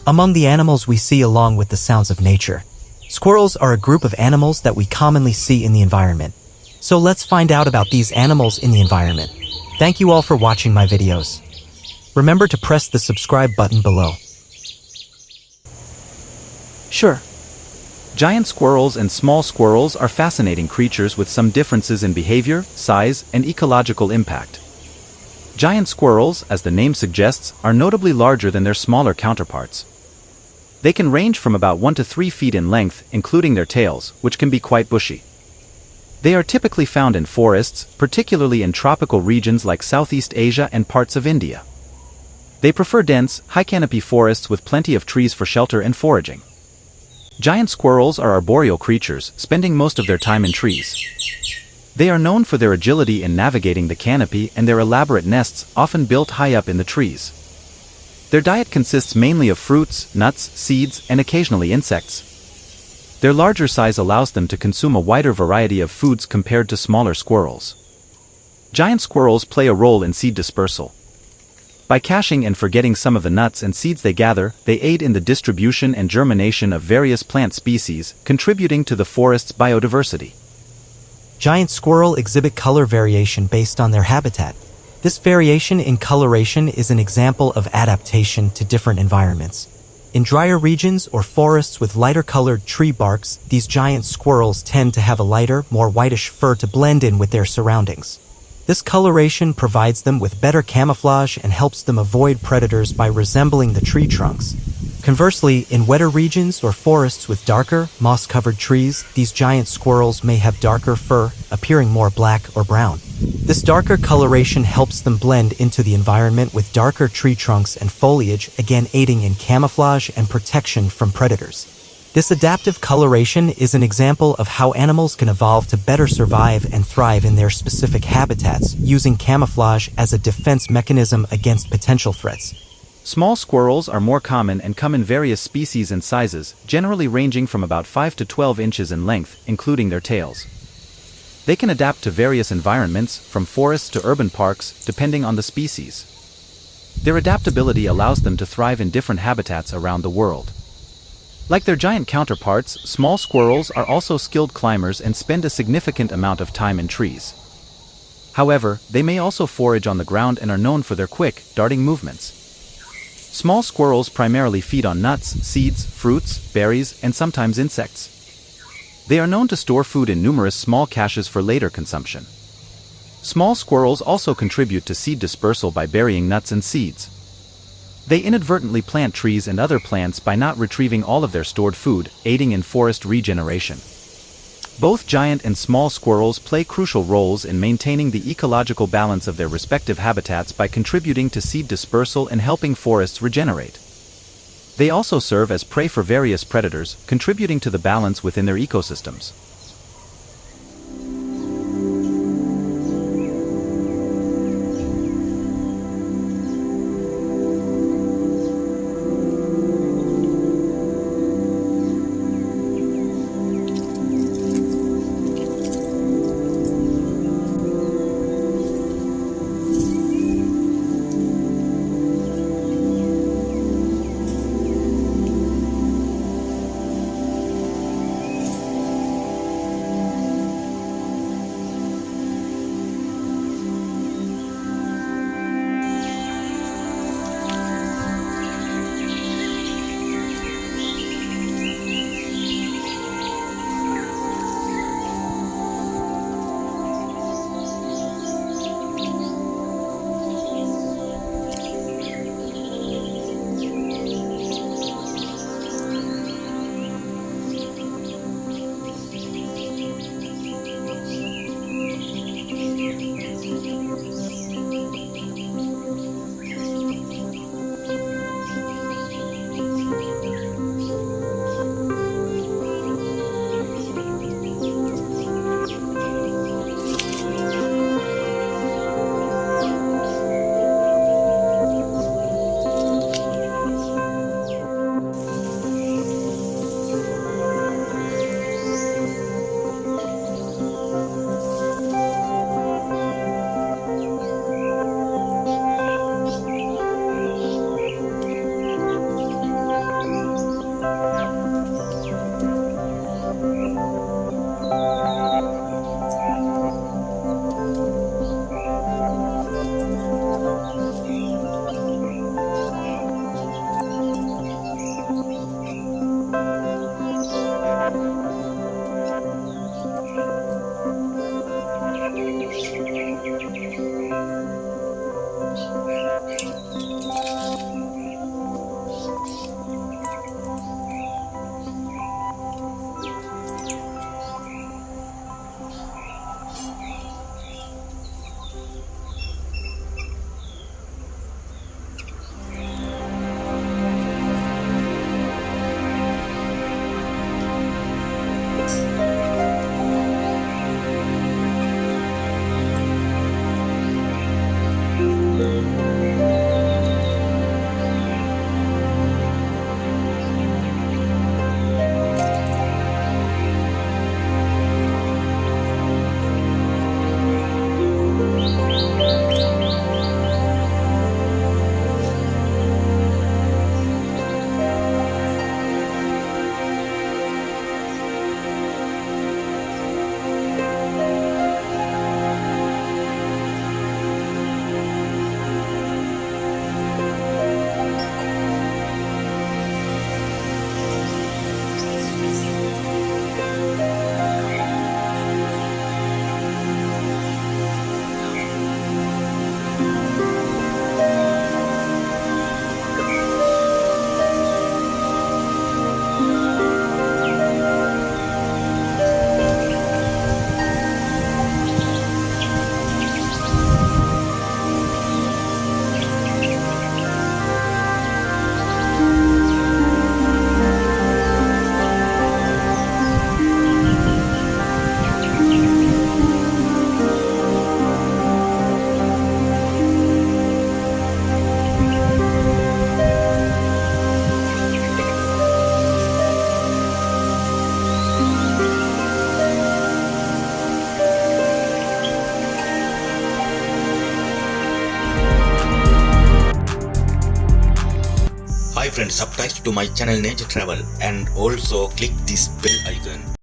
Among the animals we see along with the sounds of nature, squirrels are a group of animals that we commonly see in the environment. So let's find out about these animals in the environment. Thank you all for watching my videos. Remember to press the subscribe button below. Sure. Giant squirrels and small squirrels are fascinating creatures with some differences in behavior, size, and ecological impact. Giant squirrels, as the name suggests, are notably larger than their smaller counterparts. They can range from about 1 to 3 feet in length, including their tails, which can be quite bushy. They are typically found in forests, particularly in tropical regions like Southeast Asia and parts of India. They prefer dense, high-canopy forests with plenty of trees for shelter and foraging. Giant squirrels are arboreal creatures, spending most of their time in trees. They are known for their agility in navigating the canopy and their elaborate nests, often built high up in the trees. Their diet consists mainly of fruits, nuts, seeds, and occasionally insects. Their larger size allows them to consume a wider variety of foods compared to smaller squirrels. Giant squirrels play a role in seed dispersal. By caching and forgetting some of the nuts and seeds they gather, they aid in the distribution and germination of various plant species, contributing to the forest's biodiversity. Giant squirrel exhibit color variation based on their habitat. This variation in coloration is an example of adaptation to different environments. In drier regions or forests with lighter-colored tree barks, these giant squirrels tend to have a lighter, more whitish fur to blend in with their surroundings. This coloration provides them with better camouflage and helps them avoid predators by resembling the tree trunks. Conversely, in wetter regions or forests with darker, moss-covered trees, these giant squirrels may have darker fur, appearing more black or brown. This darker coloration helps them blend into the environment with darker tree trunks and foliage, again aiding in camouflage and protection from predators. This adaptive coloration is an example of how animals can evolve to better survive and thrive in their specific habitats, using camouflage as a defense mechanism against potential threats. Small squirrels are more common and come in various species and sizes, generally ranging from about 5 to 12 inches in length, including their tails. They can adapt to various environments, from forests to urban parks, depending on the species. Their adaptability allows them to thrive in different habitats around the world. Like their giant counterparts, small squirrels are also skilled climbers and spend a significant amount of time in trees. However, they may also forage on the ground and are known for their quick, darting movements. Small squirrels primarily feed on nuts, seeds, fruits, berries, and sometimes insects. They are known to store food in numerous small caches for later consumption. Small squirrels also contribute to seed dispersal by burying nuts and seeds. They inadvertently plant trees and other plants by not retrieving all of their stored food, aiding in forest regeneration. Both giant and small squirrels play crucial roles in maintaining the ecological balance of their respective habitats by contributing to seed dispersal and helping forests regenerate. They also serve as prey for various predators, contributing to the balance within their ecosystems. my friend, subscribe to my channel Nature Travel and also click this bell icon.